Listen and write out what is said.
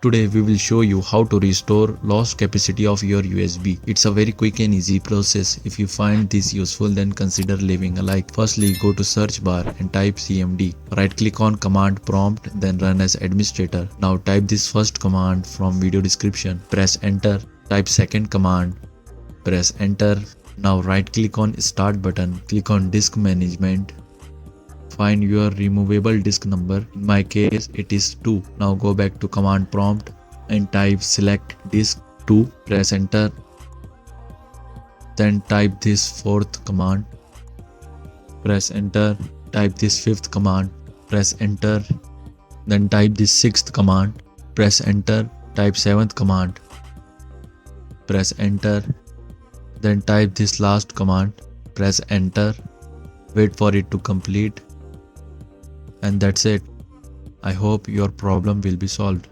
Today we will show you how to restore lost capacity of your USB. It's a very quick and easy process. If you find this useful, then consider leaving a like. Firstly, go to search bar and type cmd. Right click on command prompt, then run as administrator. Now type this first command from video description. Press enter. Type second command. Press enter. Now right click on start button. Click on disk management. Find your removable disk number. In my case it is 2. Now go back to command prompt and type select disk 2. Press enter. Then type this fourth command. Press enter. Type this fifth command. Press enter. Then type this sixth command. Press enter. Type seventh command. Press enter. Then type this last command. Press enter. Wait for it to complete. And that's it. I hope your problem will be solved.